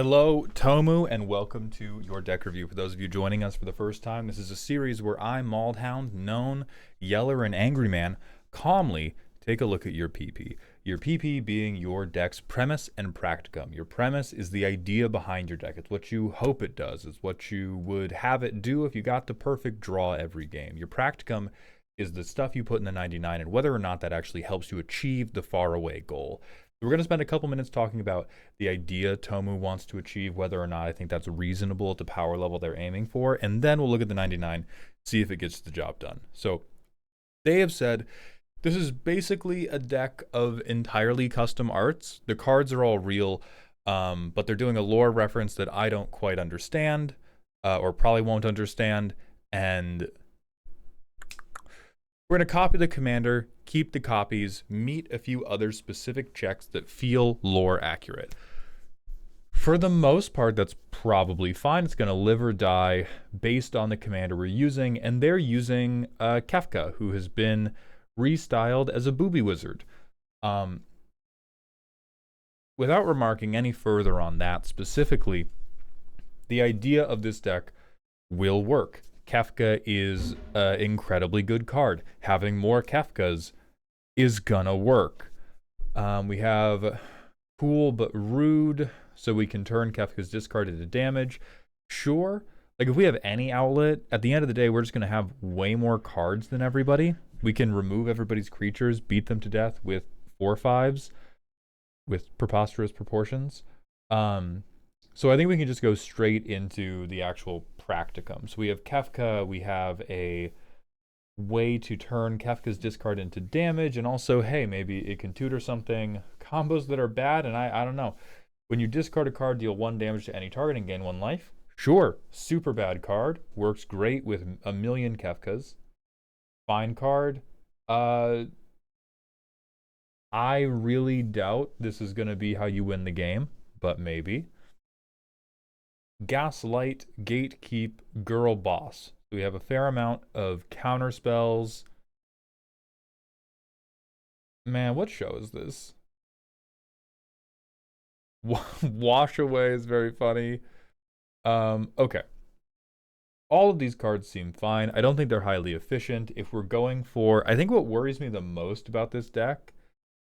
Hello, Tomu, and welcome to your deck review. For those of you joining us for the first time, this is a series where I, Maldhound, Known, Yeller, and Angry Man, calmly take a look at your PP. Your PP being your deck's premise and practicum. Your premise is the idea behind your deck. It's what you hope it does. It's what you would have it do if you got the perfect draw every game. Your practicum is the stuff you put in the 99 and whether or not that actually helps you achieve the faraway goal. We're going to spend a couple minutes talking about the idea Tomu wants to achieve, whether or not I think that's reasonable at the power level they're aiming for, and then we'll look at the 99, see if it gets the job done. So they have said this is basically a deck of entirely custom arts. The cards are all real, but they're doing a lore reference that I don't quite understand, or probably won't understand, and we're going to copy the commander, keep the copies, meet a few other specific checks that feel lore accurate. For the most part, that's probably fine. It's going to live or die based on the commander we're using, and they're using Kefka, who has been restyled as a booby wizard. Without remarking any further on that specifically, the idea of this deck will work. Kefka is an incredibly good card. Having more Kefkas is gonna work. We have cool but rude, so we can turn Kefka's discard into damage. Sure, like if we have any outlet, at the end of the day, we're just gonna have way more cards than everybody. We can remove everybody's creatures, beat them to death with 4/5s with preposterous proportions. So I think we can just go straight into the actual practicum. So we have Kefka, we have a way to turn Kefka's discard into damage, and also, hey, maybe it can tutor something. Combos that are bad, and I don't know. When you discard a card, deal 1 damage to any target and gain 1 life. Sure, super bad card. Works great with a million Kefkas. Fine card. I really doubt this is going to be how you win the game, but maybe. Gaslight, Gatekeep, Girl Boss. We have a fair amount of counter spells. Man, what show is this? Wash Away is very funny. Okay. All of these cards seem fine. I don't think they're highly efficient. If we're going for... I think what worries me the most about this deck,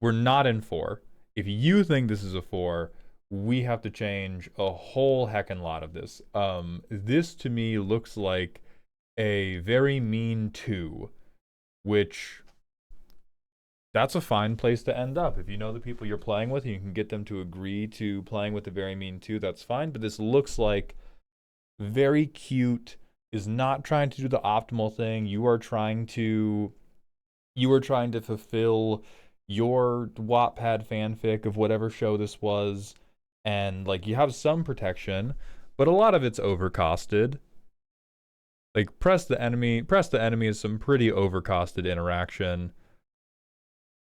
we're not in 4. If you think this is a 4... we have to change a whole heckin' lot of this. This to me looks like a very mean 2, which that's a fine place to end up. If you know the people you're playing with and you can get them to agree to playing with a very mean 2, that's fine. But this looks like very cute, is not trying to do the optimal thing. You are trying to fulfill your Wattpad fanfic of whatever show this was. And like you have some protection, but a lot of it's overcosted. Like press the enemy is some pretty overcosted interaction.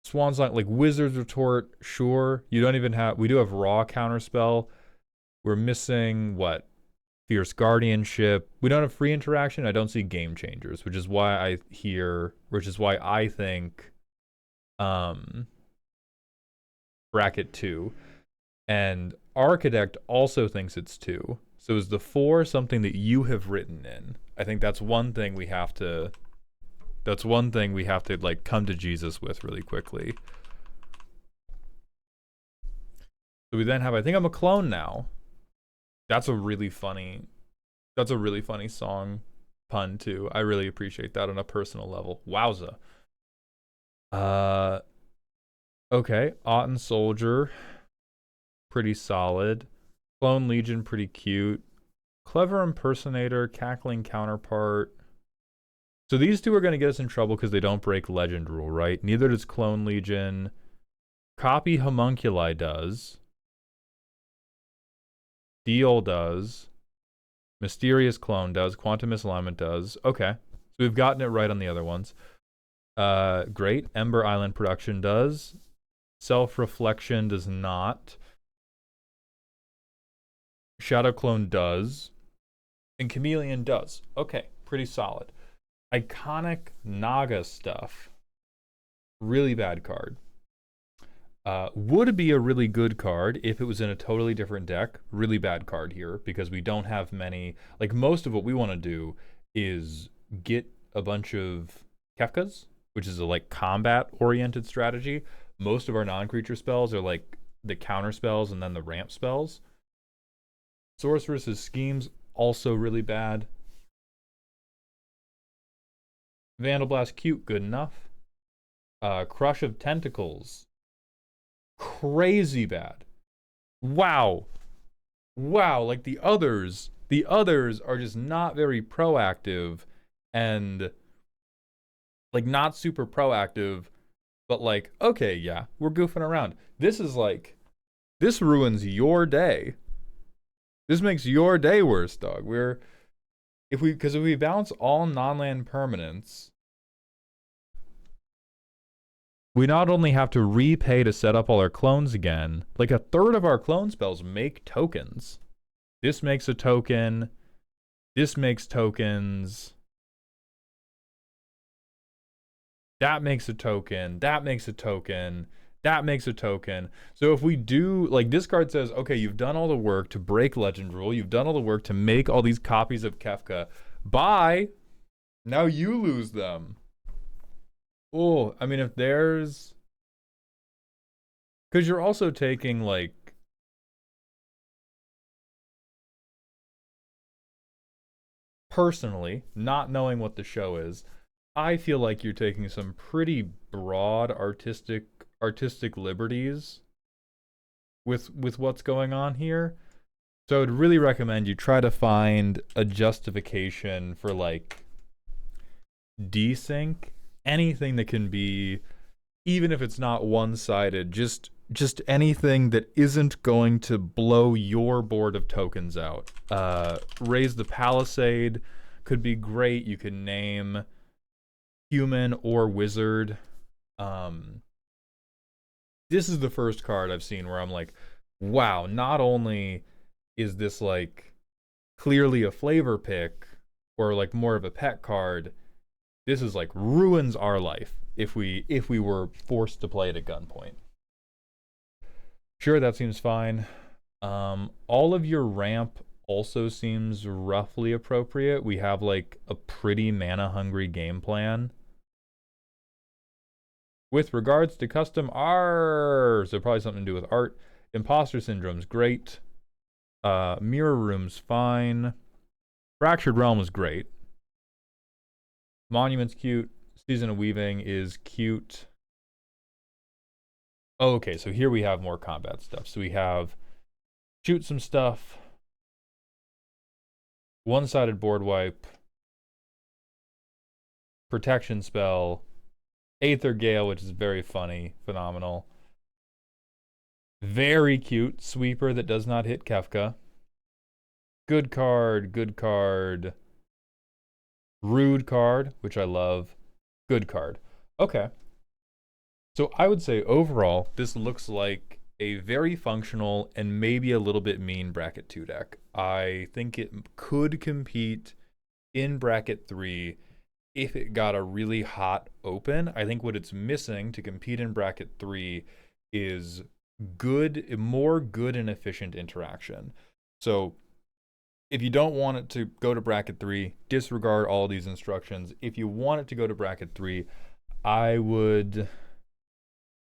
Swan's Song, like Wizard's Retort, sure. You don't even have, we do have raw counterspell. We're missing what? Fierce Guardianship. We don't have free interaction. I don't see Game Changers, which is why I think bracket 2. And Architect also thinks it's 2. So is the 4 something that you have written in? I think that's one thing we have to like come to Jesus with really quickly. So we then have I think I'm a clone now. That's a really funny song pun too. I really appreciate that on a personal level. Wowza. Okay, Autumn Soldier. Pretty solid. Clone Legion, pretty cute. Clever Impersonator, Cackling Counterpart. So these two are going to get us in trouble because they don't break Legend rule, right? Neither does Clone Legion. Copy Homunculi does. Deal does. Mysterious Clone does. Quantum Misalignment does. Okay. So we've gotten it right on the other ones. Great. Ember Island Production does. Self-Reflection does not. Shadow Clone does. And Chameleon does. Okay, pretty solid. Iconic Naga stuff. Really bad card. Would be a really good card if it was in a totally different deck. Really bad card here because we don't have many. Like, most of what we want to do is get a bunch of Kefkas, which is a like combat oriented strategy. Most of our non-creature spells are like the counter spells and then the ramp spells. Sorceress's Schemes, also really bad. Vandal Blast, cute, good enough. Crush of Tentacles, crazy bad. Wow. Wow, like the others are just not very proactive and like not super proactive, but like, okay, yeah, we're goofing around. This is like, this ruins your day. This makes your day worse, dog. Because if we bounce all non-land permanents, we not only have to repay to set up all our clones again, like a third of our clone spells make tokens. This makes a token. This makes tokens. That makes a token. That makes a token. That makes a token. So if we do, like, this card says, okay, you've done all the work to break Legend Rule. You've done all the work to make all these copies of Kefka. Bye. Now you lose them. Oh, I mean, if there's... Because you're also taking, like... Personally, not knowing what the show is, I feel like you're taking some pretty broad artistic liberties with what's going on here. So I would really recommend you try to find a justification for like desync, anything that can be, even if it's not one-sided, just anything that isn't going to blow your board of tokens out. Raise the Palisade could be great. You can name human or wizard. This is the first card I've seen where I'm like, wow, not only is this like clearly a flavor pick or like more of a pet card, this is like ruins our life if we were forced to play it at gunpoint. Sure, that seems fine. All of your ramp also seems roughly appropriate. We have like a pretty mana hungry game plan. With regards to custom art, so probably something to do with art. Imposter Syndrome's great. Mirror Room's fine. Fractured Realm is great. Monument's cute. Season of Weaving is cute. Oh, okay, so here we have more combat stuff. So we have shoot some stuff. One-sided board wipe. Protection spell. Aether Gale, which is very funny, phenomenal. Very cute sweeper that does not hit Kefka. Good card, good card. Rude card, which I love. Good card. Okay. So I would say overall, this looks like a very functional and maybe a little bit mean bracket 2 deck. I think it could compete in bracket 3 if it got a really hot open. I think what it's missing to compete in bracket 3 is more good and efficient interaction. So if you don't want it to go to bracket 3, disregard all these instructions. If you want it to go to bracket 3, I would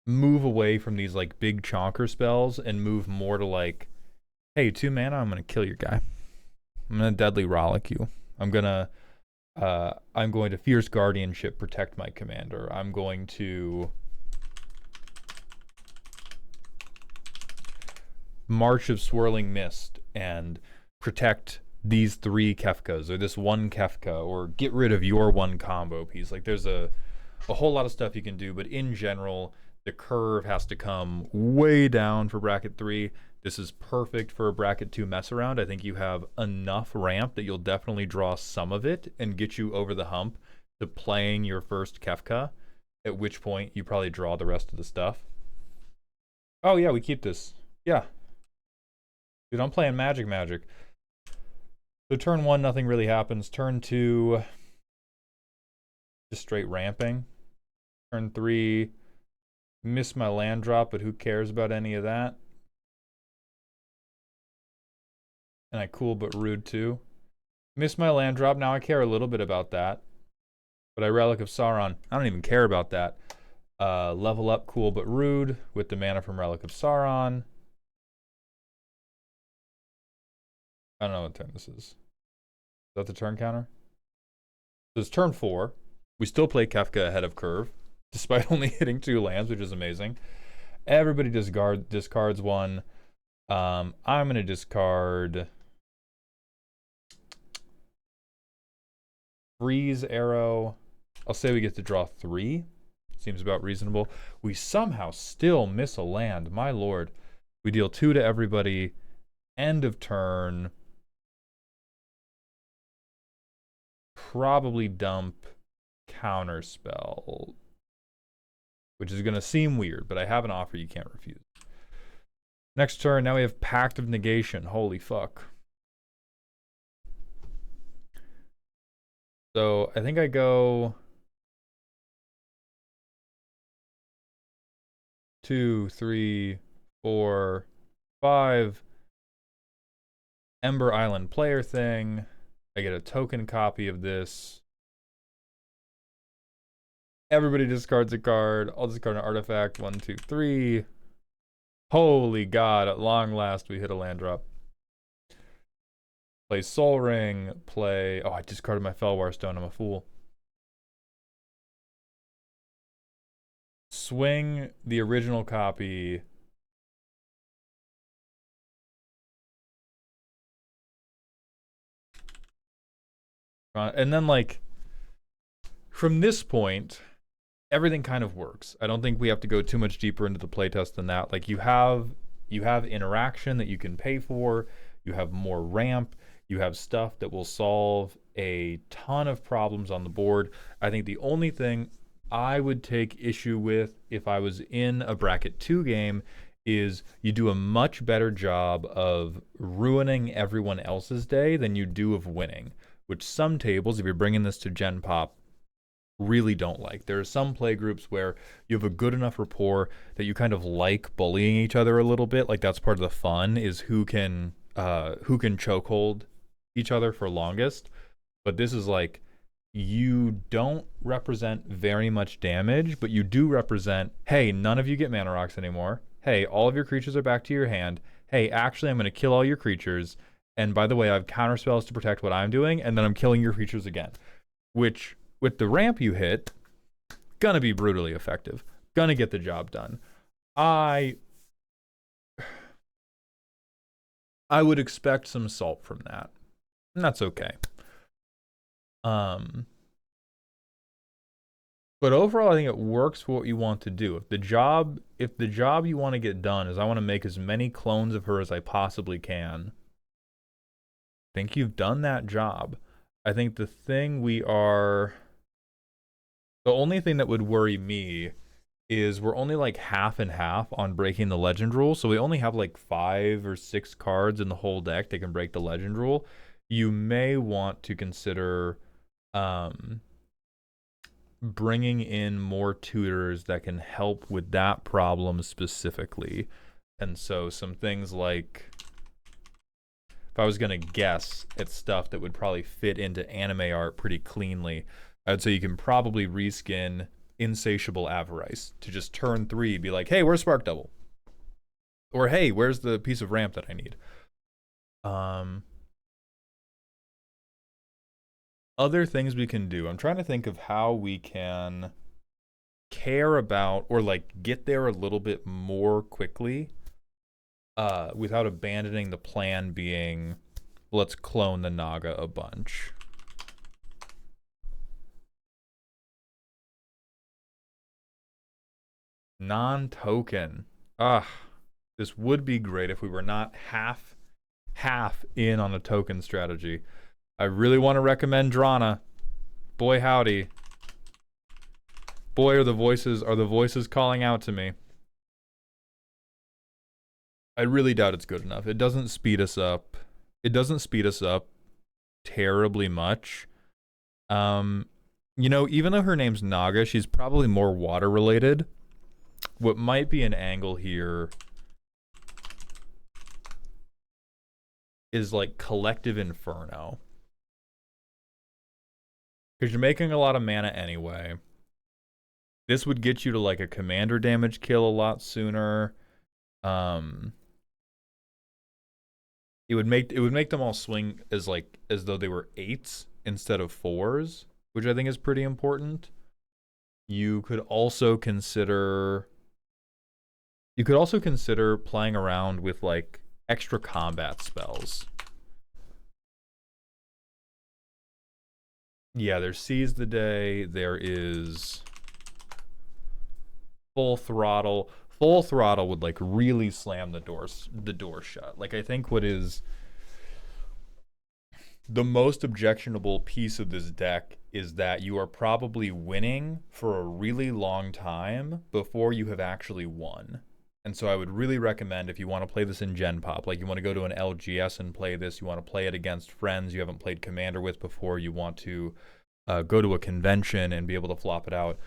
move away from these like big chonker spells and move more to like, hey, 2 mana, I'm gonna kill your guy. I'm gonna deadly rollick you. I'm going to Fierce Guardianship protect my commander. I'm going to March of Swirling Mist and protect these 3 Kefkas or this 1 Kefka or get rid of your 1 combo piece. Like there's a whole lot of stuff you can do, but in general, the curve has to come way down for bracket 3. This is perfect for a bracket 2 mess around. I think you have enough ramp that you'll definitely draw some of it and get you over the hump to playing your first Kefka, at which point you probably draw the rest of the stuff. Oh yeah, we keep this. Yeah. Dude, I'm playing Magic. So turn 1, nothing really happens. Turn 2, just straight ramping. Turn 3, Miss my land drop, but who cares about any of that? And I cool but rude too. Miss my land drop, now I care a little bit about that. But I Relic of Sauron, I don't even care about that. Level up cool but rude with the mana from Relic of Sauron. I don't know what turn this is. Is that the turn counter? So it's turn 4. We still play Kefka ahead of curve, despite only hitting 2 lands, which is amazing. Everybody discards one. I'm going to discard Freeze Arrow. I'll say we get to draw 3. Seems about reasonable. We somehow still miss a land. My lord. We deal 2 to everybody. End of turn. Probably dump Counterspell, which is going to seem weird, but I have an offer you can't refuse. Next turn, now we have Pact of Negation. Holy fuck. So I think I go 2, 3, 4, 5. Ember Island player thing. I get a token copy of this. Everybody discards a card. I'll discard an artifact. 1, 2, 3. Holy God, at long last we hit a land drop. Play Soul Ring. Play... Oh, I discarded my Felwar Stone. I'm a fool. Swing the original copy. And then, like, from this point, everything kind of works. I don't think we have to go too much deeper into the playtest than that. Like, you have interaction that you can pay for. You have more ramp. You have stuff that will solve a ton of problems on the board. I think the only thing I would take issue with if I was in a bracket 2 game is you do a much better job of ruining everyone else's day than you do of winning, which some tables, if you're bringing this to Gen Pop, really don't like. There are some play groups where you have a good enough rapport that you kind of like bullying each other a little bit. Like, that's part of the fun, is who can chokehold each other for longest. But this is like, you don't represent very much damage, but you do represent, hey, none of you get mana rocks anymore. Hey, all of your creatures are back to your hand. Hey, actually, I'm going to kill all your creatures. And by the way, I have counterspells to protect what I'm doing, and then I'm killing your creatures again. Which, with the ramp you hit, gonna be brutally effective. Gonna get the job done. I would expect some salt from that. And that's okay. But overall, I think it works for what you want to do. If the job you want to get done is I want to make as many clones of her as I possibly can, I think you've done that job. I think the only thing that would worry me is we're only like half and half on breaking the legend rule. So we only have like 5 or 6 cards in the whole deck that can break the legend rule. You may want to consider bringing in more tutors that can help with that problem specifically. And so some things like, if I was going to guess at stuff that would probably fit into anime art pretty cleanly, I would say you can probably reskin Insatiable Avarice to just turn 3, be like, hey, where's Spark Double? Or hey, where's the piece of ramp that I need? Other things we can do. I'm trying to think of how we can care about or like get there a little bit more quickly without abandoning the plan being, let's clone the Naga a bunch. Non-token. This would be great if we were not half in on a token strategy. I really want to recommend Drana. Boy howdy. Boy, are the voices calling out to me. I really doubt it's good enough. It doesn't speed us up. It doesn't speed us up terribly much. You know, even though her name's Naga, she's probably more water related. what might be an angle here is like Collective Inferno. Because you're making a lot of mana anyway. This would get you to like a commander damage kill a lot sooner. It would make them all swing as though they were 8s instead of 4s, which I think is pretty important. You could also consider playing around with like extra combat spells. Yeah, there's Seize the Day, there is Full Throttle. Full Throttle would like really slam the door shut. Like, I think what is the most objectionable piece of this deck is that you are probably winning for a really long time before you have actually won. And so I would really recommend, if you want to play this in Gen Pop, like you want to go to an LGS and play this, you want to play it against friends you haven't played Commander with before, you want to go to a convention and be able to flop it out,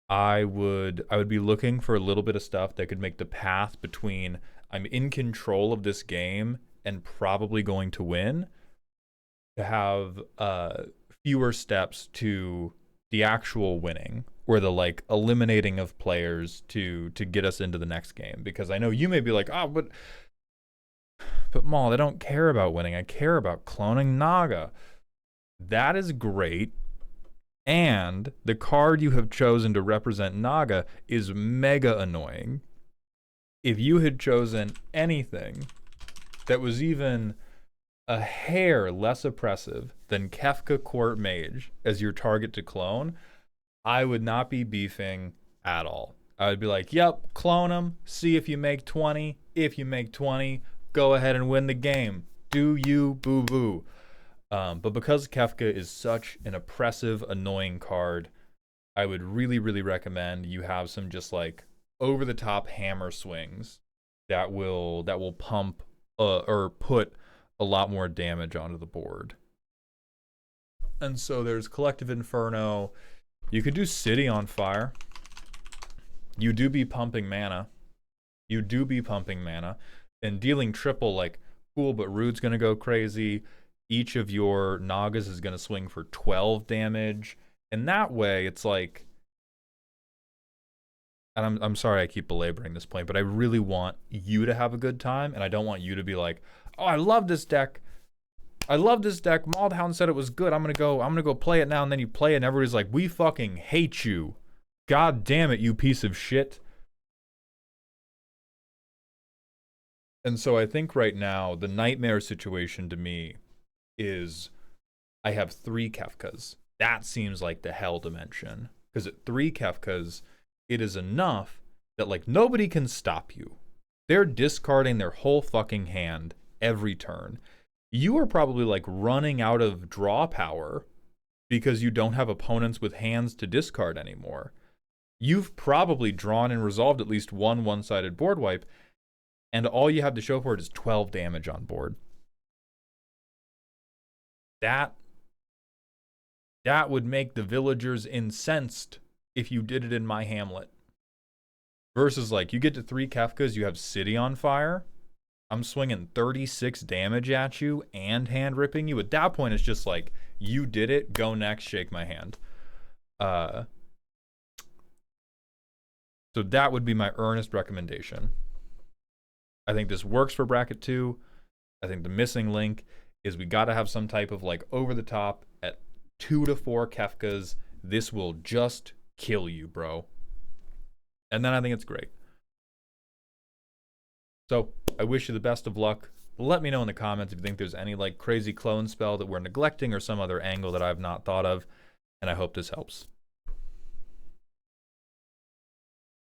I would be looking for a little bit of stuff that could make the path between I'm in control of this game and probably going to win, to have fewer steps to the actual winning, or the like eliminating of players to get us into the next game. Because I know you may be like, oh, but Maul, I don't care about winning. I care about cloning Naga. That is great. And the card you have chosen to represent Naga is mega annoying. If you had chosen anything that was even a hair less oppressive than Kefka Court Mage as your target to clone, I would not be beefing at all. I would be like, yep, clone him, see if you make 20. If you make 20, go ahead and win the game. Do you, boo-boo. But because Kefka is such an oppressive, annoying card, I would really, really recommend you have some just like over-the-top hammer swings that will pump or put a lot more damage onto the board. And so there's Collective Inferno. You could do City on Fire. You do be pumping mana. And dealing triple, like, cool, but Rude's gonna go crazy. Each of your Nagas is gonna swing for 12 damage. And that way, it's like, and I'm sorry I keep belaboring this point, but I really want you to have a good time, and I don't want you to be like, oh, I love this deck. Maldhound said it was good. I'm gonna go play it now, and then you play it, and everybody's like, we fucking hate you. God damn it, you piece of shit. And so I think right now, the nightmare situation to me is I have 3 Kefkas. That seems like the hell dimension. Because at 3 Kefkas, it is enough that like nobody can stop you. They're discarding their whole fucking hand every turn. You are probably like running out of draw power because you don't have opponents with hands to discard anymore. You've probably drawn and resolved at least one-sided board wipe, and all you have to show for it is 12 damage on board. That would make the villagers incensed if you did it in my hamlet. Versus like, you get to 3 Kefkas, you have City on Fire. I'm swinging 36 damage at you and hand ripping you. At that point, it's just like, you did it, go next, shake my hand. So that would be my earnest recommendation. I think this works for bracket 2. I think the missing link is we got to have some type of like over the top at 2 to 4 Kefkas. This will just kill you, bro. And then I think it's great. So I wish you the best of luck. Let me know in the comments if you think there's any like crazy clone spell that we're neglecting or some other angle that I've not thought of. And I hope this helps.